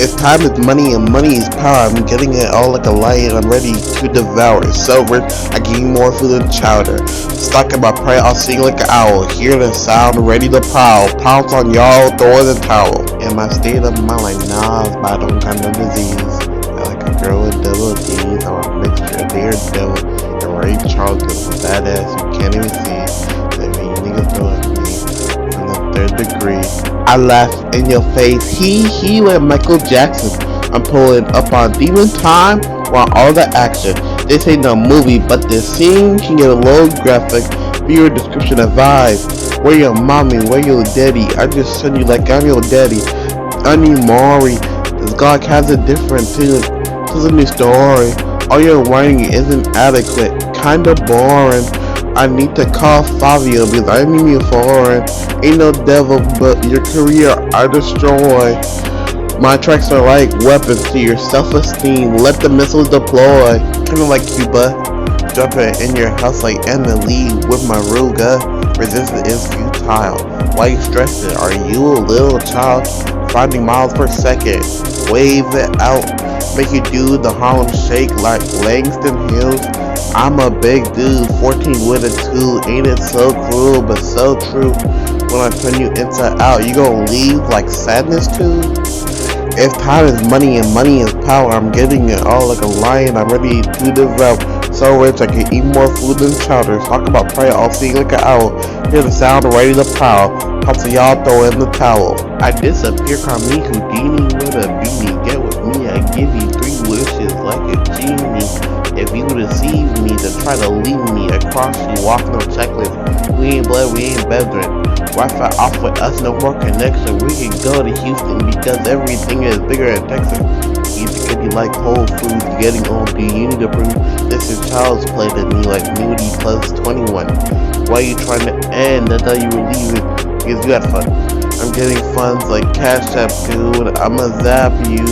If time is money and money is power, I'm getting it all like a lion, I'm ready to devour it. So rich, I give you more food than chowder. Stuck in my prey, I'll sing like an owl. Hear the sound, ready to prowl. Pounce on y'all, throw in the towel. In my state of mind like Nas, but I don't got no disease. I like a girl with double D's, I'm a mixture of Daredevil and Ray Charles, with a badass you can't even see. That mean you niggas know it me from the third degree. I laugh in your face, he like Michael Jackson. I'm pulling up on demon time while all the action. This ain't no movie, but this scene can get a little graphic. Viewer description advised. Where your mommy, where your daddy? I just send you like I'm your daddy. I need Maury. This God has a different tune. This is a new story. All your whining isn't adequate. Kinda boring. I need to call Fabio because I mean you foreign. Ain't no devil, but your career I destroy. My tracks are like weapons to your self-esteem. Let the missiles deploy. Kinda like Cuba. Drop it in your house like Emily with my Ruga. Resistance is futile. Why you stressing? Are you a little child? Finding miles per second. Wave it out. Make you do the Harlem Shake like Langston Hills. I'm a big dude, 14 with a 2. Ain't it so cruel, but so true. When I turn you inside out, you gon' leave like sadness too? If time is money and money is power, I'm getting it all like a lion, I'm ready to devour. So rich I can eat more food than chowder. Talk about prayer, I'll sing like an owl. Hear the sound, ready to prowl. Pops of y'all throw in the towel. I disappear, call me Houdini with a beanie. Get with me, I give you 3 wishes like a genie. If you deceive me, then try to leave me across you, walk no checklist. We ain't blood, we ain't brethren. Wi-Fi off with us, no more connection. We can go to Houston because everything is bigger in Texas. Either kid you like Whole Foods, getting old, do you need to prove this is child's play to me like nudie plus 21. Why you trying to end? I thought you were leaving because you had fun. I'm getting funds like Cash App, dude. I'ma zap you,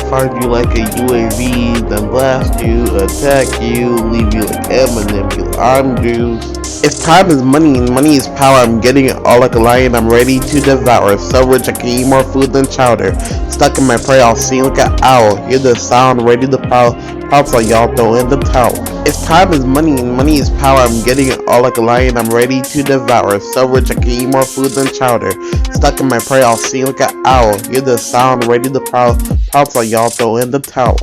find you like a UAV, then blast you, attack you, leave you like Eminem because I'm juice. If time is money and money is power, I'm getting it all like a lion, I'm ready to devour. So rich I can eat more food than chowder. Stuck in my prey, I'll sing like an owl. Hear the sound, ready to prowl. Pops like y'all throw in the towel. If time is money and money is power, I'm getting it all like a lion, I'm ready to devour. So rich I can eat more food than chowder. Stuck in my prey, I'll sing like an owl. Hear the sound, ready to prowl. Pops like y'all throw in the towel.